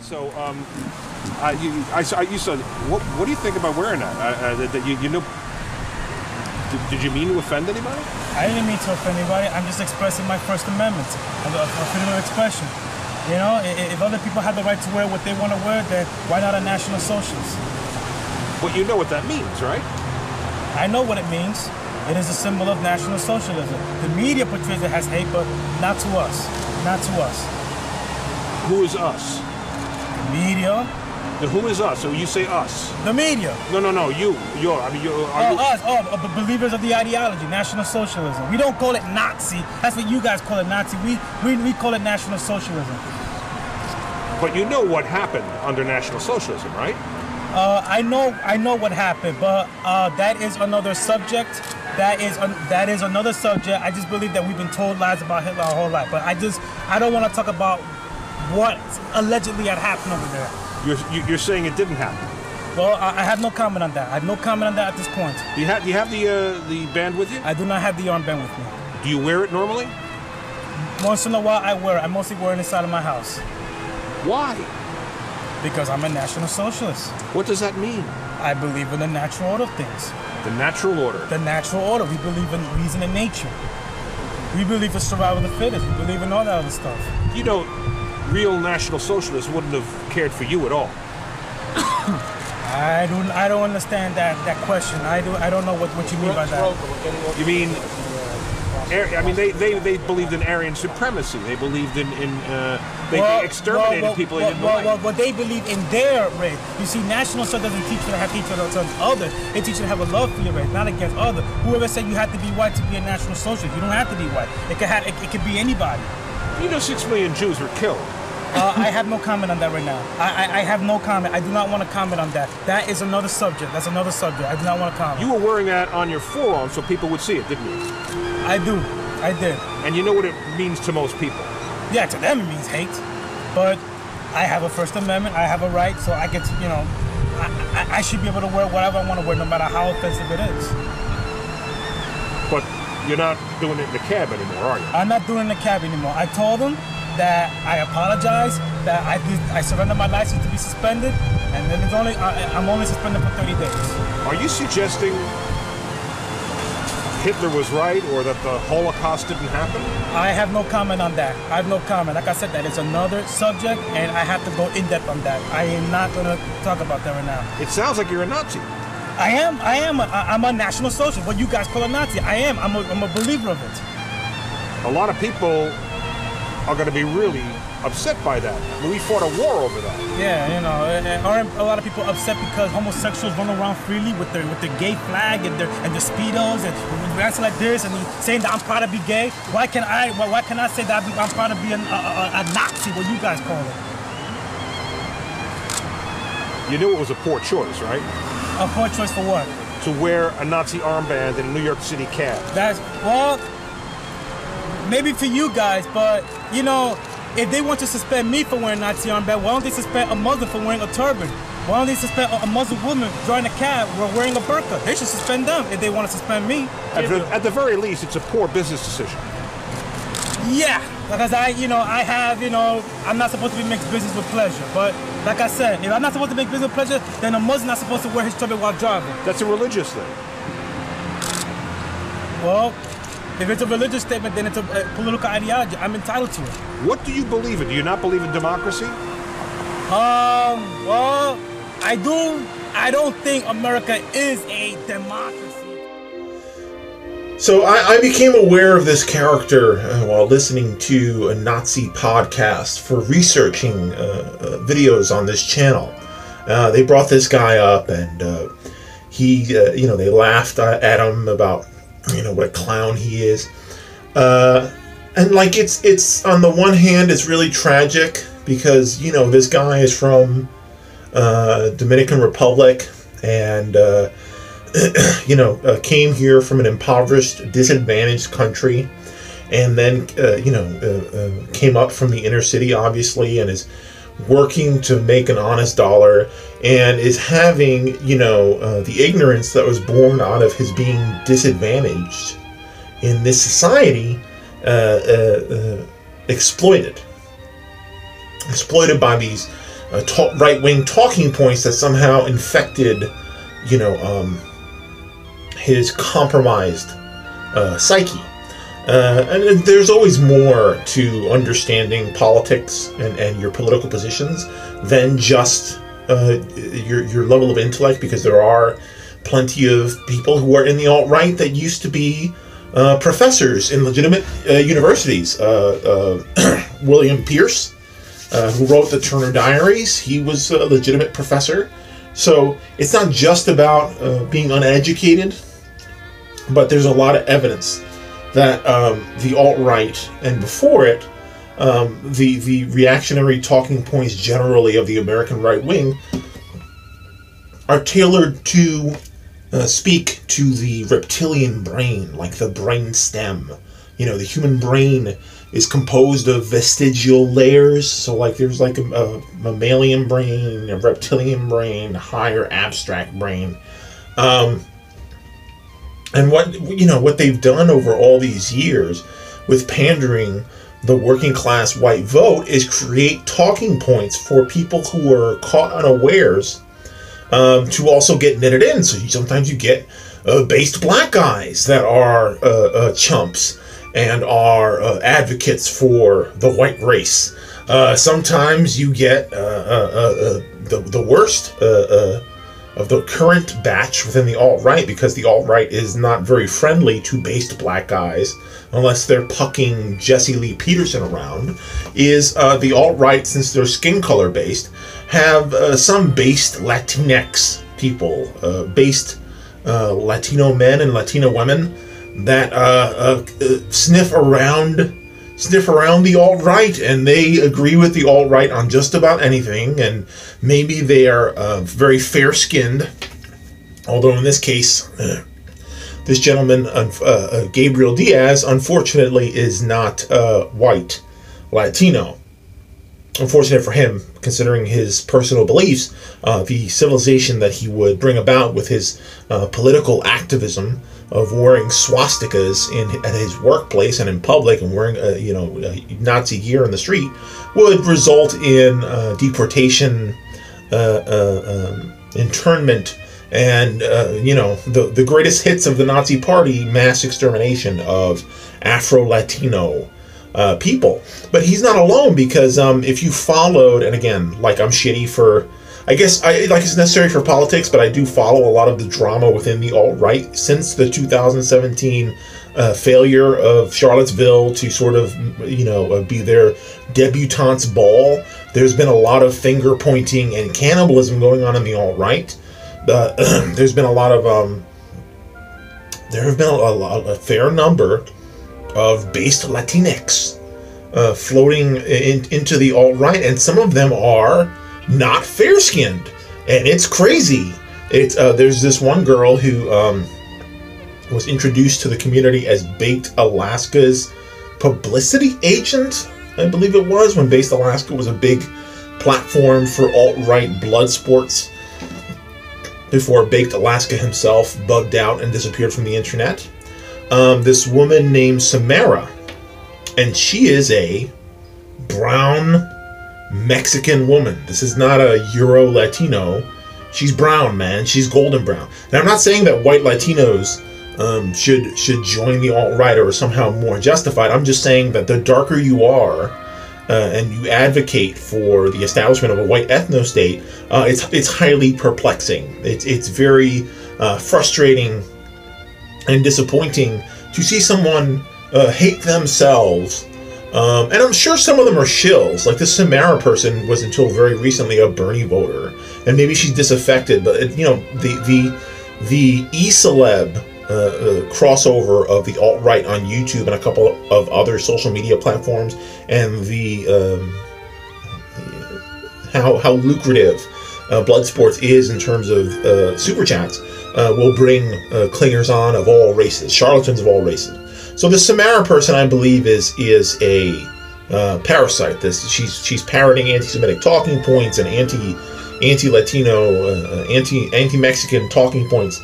So, you said, what do you think about wearing that? You know, did you mean to offend anybody? I didn't mean to offend anybody. I'm just expressing my First Amendment, freedom of expression. You know, if other people have the right to wear what they want to wear, then why not a National Socialist? But you know what that means, right? I know what it means. It is a symbol of National Socialism. The media portrays it as hate, but not to us. Not to us. Who is us? The media. Who is us? So you say us. The media. No. You're. Us. Believers of the ideology, National Socialism. We don't call it Nazi. That's what you guys call it, Nazi. We call it National Socialism. But you know what happened under National Socialism, right? I know what happened, but that is another subject. That is another subject. I just believe that we've been told lies about Hitler our whole life. But I don't want to talk about what allegedly had happened over there. You're saying it didn't happen? Well, I have no comment on that. I have no comment on that at this point. Do you have the band with you? I do not have the armband with me. Do you wear it normally? Once in a while I wear it. I mostly wear it inside of my house. Why? Because I'm a National Socialist. What does that mean? I believe in the natural order of things. The natural order? The natural order. We believe in reason and nature. We believe in survival of the fittest. We believe in all that other stuff. You know, real National Socialists wouldn't have cared for you at all. I don't understand that question. I don't know what you mean by that. You mean, they believed in Aryan supremacy. They believed they exterminated people they didn't like. Well, they believe in their race. You see, National Socialism doesn't teach you to have hatred against others. It teaches you to have a love for your race, not against others. Whoever said you have to be white to be a National Socialist, you don't have to be white. It could be anybody. You know, 6 million Jews were killed. I have no comment on that right now. I have no comment. I do not want to comment on that. That is another subject. That's another subject. I do not want to comment. You were wearing that on your forearm so people would see it, didn't you? I do. I did. And you know what it means to most people? Yeah, to them it means hate. But I have a First Amendment. I have a right, so I get to, you know, I should be able to wear whatever I want to wear, no matter how offensive it is. But you're not doing it in the cab anymore, are you? I'm not doing it in the cab anymore. I told them that I apologize, that I surrender my license to be suspended, and then I'm only suspended for 30 days. Are you suggesting Hitler was right, or that the Holocaust didn't happen? I have no comment on that. I have no comment. Like I said, that is another subject, and I have to go in depth on that. I am not going to talk about that right now. It sounds like you're a Nazi. I am. I'm a National Socialist. What you guys call a Nazi. I am. I'm a believer of it. A lot of people are going to be really upset by that. I mean, we fought a war over that. Yeah, you know, aren't a lot of people upset because homosexuals run around freely with their gay flag and their speedos and dancing like this and saying that I'm proud to be gay? Why can I say that I'm proud to be a Nazi? What you guys call it? You knew it was a poor choice, right? A poor choice for what? To wear a Nazi armband in a New York City cab. Well, maybe for you guys, but you know, if they want to suspend me for wearing a Nazi armband, why don't they suspend a Muslim for wearing a turban? Why don't they suspend a Muslim woman driving a cab or wearing a burqa? They should suspend them if they want to suspend me. At the very least, it's a poor business decision. Yeah, because I'm not supposed to be mixed business with pleasure. But like I said, if I'm not supposed to make business with pleasure, then a Muslim not supposed to wear his turban while driving. That's a religious thing. Well, if it's a religious statement, then it's a political ideology. I'm entitled to it. What do you believe in? Do you not believe in democracy? Well, I do. I don't think America is a democracy. So I became aware of this character while listening to a Nazi podcast for researching videos on this channel. They brought this guy up, and they laughed at him about, what a clown he is. And like it's on the one hand, it's really tragic because, this guy is from Dominican Republic and came here from an impoverished, disadvantaged country, and then came up from the inner city, obviously, and is working to make an honest dollar, and is having the ignorance that was born out of his being disadvantaged in this society exploited by these right-wing talking points that somehow infected, his compromised psyche. And there's always more to understanding politics and your political positions than just your level of intellect, because there are plenty of people who are in the alt-right that used to be professors in legitimate universities. William Pierce, who wrote the Turner Diaries, he was a legitimate professor. So it's not just about being uneducated, but there's a lot of evidence that the alt-right, and before it, the reactionary talking points generally of the American right wing, are tailored to speak to the reptilian brain, like the brain stem. The human brain is composed of vestigial layers. So like there's like a mammalian brain, a reptilian brain, a higher abstract brain. And what they've done over all these years with pandering the working class white vote is create talking points for people who are caught unawares, to also get knitted in. So sometimes you get based black guys that are chumps and are advocates for the white race. Sometimes you get the worst of the current batch within the alt-right, because the alt-right is not very friendly to based black guys unless they're pucking Jesse Lee Peterson around, is the alt-right, since they're skin color based, have some based Latinx people, based Latino men and Latino women that sniff around the alt-right, and they agree with the alt-right on just about anything, and maybe they are very fair-skinned, although in this case, this gentleman, Gabriel Diaz, unfortunately is not white Latino. Unfortunate for him, considering his personal beliefs, the civilization that he would bring about with his political activism of wearing swastikas at his workplace and in public, and wearing Nazi gear in the street, would result in deportation, internment, and the greatest hits of the Nazi Party, mass extermination of Afro-Latino people. But he's not alone, because if you followed, and again, like, I'm shitty for, I guess it's necessary for politics, but I do follow a lot of the drama within the alt-right since the 2017 failure of Charlottesville to sort of, be their debutante's ball. There's been a lot of finger pointing and cannibalism going on in the alt-right. There's been a lot of, there have been a fair number of based Latinx floating into the alt-right, and some of them are not fair-skinned, and it's crazy. There's this one girl who was introduced to the community as Baked Alaska's publicity agent, I believe it was, when Based Alaska was a big platform for alt-right blood sports, before Baked Alaska himself bugged out and disappeared from the internet. This woman named Samara, and she is a brown Mexican woman. This is not a Euro Latino. She's brown, man. She's golden brown. Now, I'm not saying that white Latinos should join the alt-right or somehow more justified. I'm just saying that the darker you are, and you advocate for the establishment of a white ethno-state, it's highly perplexing. It's very frustrating and disappointing to see someone hate themselves. And I'm sure some of them are shills. Like this Samara person was until very recently a Bernie voter, and maybe she's disaffected. But the e-celeb crossover of the alt-right on YouTube and a couple of other social media platforms, and the how lucrative blood sports is in terms of super chats, will bring clingers on of all races, charlatans of all races. So the Samara person, I believe, is a parasite. She's parroting anti-Semitic talking points and anti-Latino, anti-Mexican talking points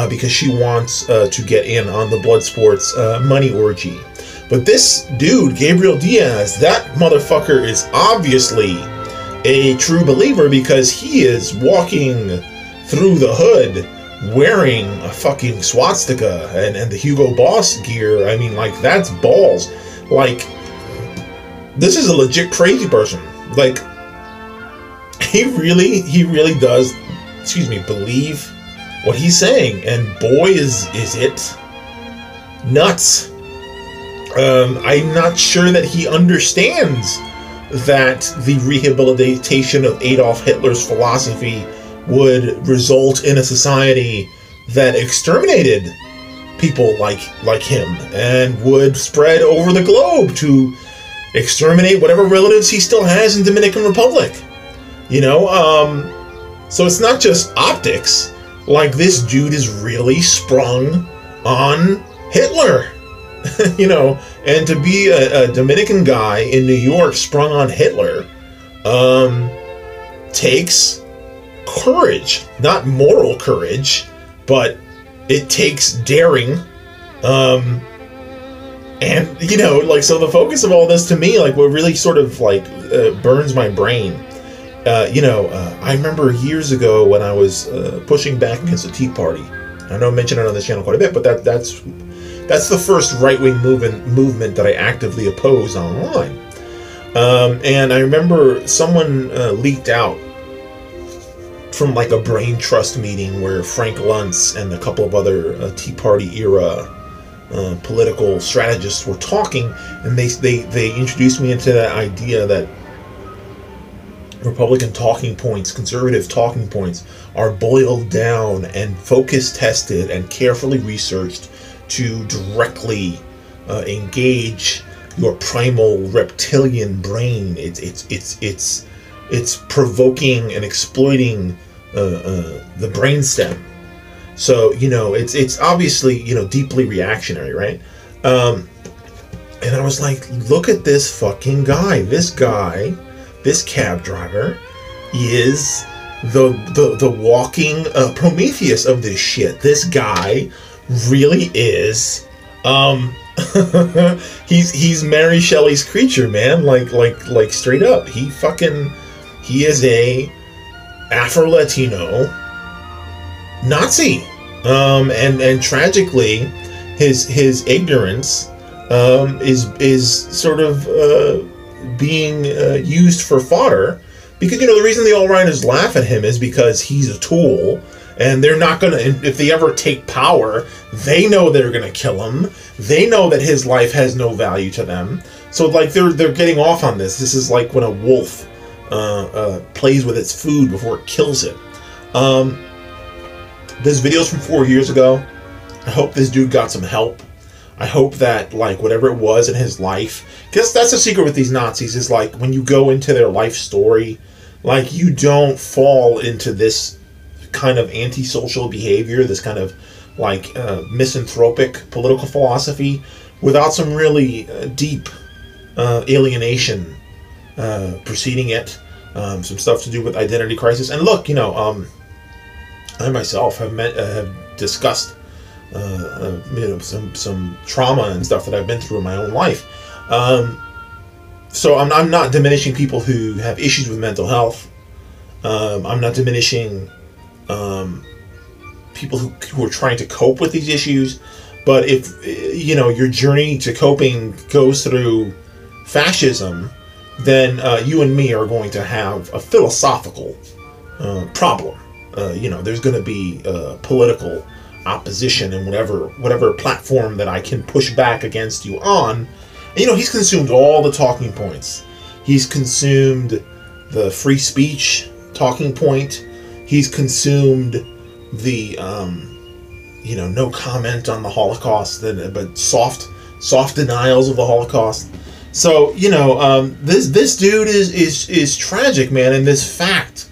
because she wants to get in on the blood sports money orgy. But this dude, Gabriel Diaz, that motherfucker is obviously a true believer because he is walking through the hood wearing a fucking swastika and the Hugo Boss gear. I mean, like, that's balls. Like, this is a legit crazy person. Like, he really does, believe what he's saying, and boy is it nuts. I'm not sure that he understands that the rehabilitation of Adolf Hitler's philosophy would result in a society that exterminated people like him and would spread over the globe to exterminate whatever relatives he still has in Dominican Republic. You know, so it's not just optics. Like, this dude is really sprung on Hitler. You know, and to be a Dominican guy in New York sprung on Hitler takes courage. Not moral courage, but it takes daring. And, you know, like, so the focus of all this to me, like, what really sort of, like, burns my brain. I remember years ago when I was pushing back against the Tea Party. I know I mentioned it on this channel quite a bit, but that's the first right-wing movement that I actively oppose online. And I remember someone leaked out from, like, a brain trust meeting where Frank Luntz and a couple of other Tea Party era political strategists were talking, and they introduced me into that idea that Republican talking points, conservative talking points, are boiled down and focus tested and carefully researched to directly engage your primal reptilian brain. It's provoking and exploiting the brainstem. So, you know, it's obviously, you know, deeply reactionary, right? And I was like, look at this fucking guy. This cab driver is the walking Prometheus of this shit. This guy really is he's Mary Shelley's creature, man. Like straight up. He is a Afro-Latino Nazi. And tragically his ignorance is sort of being used for fodder, because, you know, the reason the alt-righters laugh at him is because he's a tool, and they're not gonna, if they ever take power, they know they're gonna kill him. They know that his life has no value to them. So, like, they're getting off on this. This is like when a wolf plays with its food before it kills it. This video's from 4 years ago. I hope this dude got some help. I hope that, like, whatever it was in his life, because that's the secret with these Nazis, is, like, when you go into their life story, like, you don't fall into this kind of antisocial behavior, this kind of, like, misanthropic political philosophy, without some really deep alienation preceding it, some stuff to do with identity crisis. And look, you know, I myself have discussed you know, some trauma and stuff that I've been through in my own life. So I'm not diminishing people who have issues with mental health. I'm not diminishing people who are trying to cope with these issues. But if, you know, your journey to coping goes through fascism, then you and me are going to have a philosophical problem. You know, there's going to be political opposition and whatever platform that I can push back against you on. And, you know, he's consumed all the talking points. He's consumed the free speech talking point. He's consumed the you know, no comment on the Holocaust, but soft denials of the Holocaust. So, you know, this dude is tragic, man. And this fact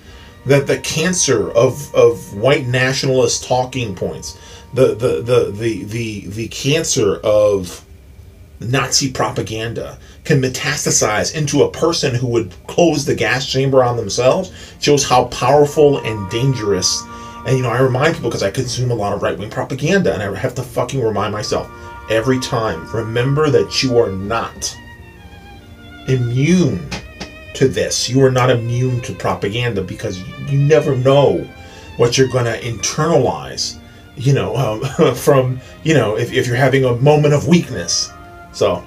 that the cancer of white nationalist talking points, the cancer of Nazi propaganda can metastasize into a person who would close the gas chamber on themselves, shows how powerful and dangerous. And, you know, I remind people, because I consume a lot of right-wing propaganda, and I have to fucking remind myself every time, remember that you are not immune to this. You are not immune to propaganda, because you never know what you're going to internalize, from, if you're having a moment of weakness. So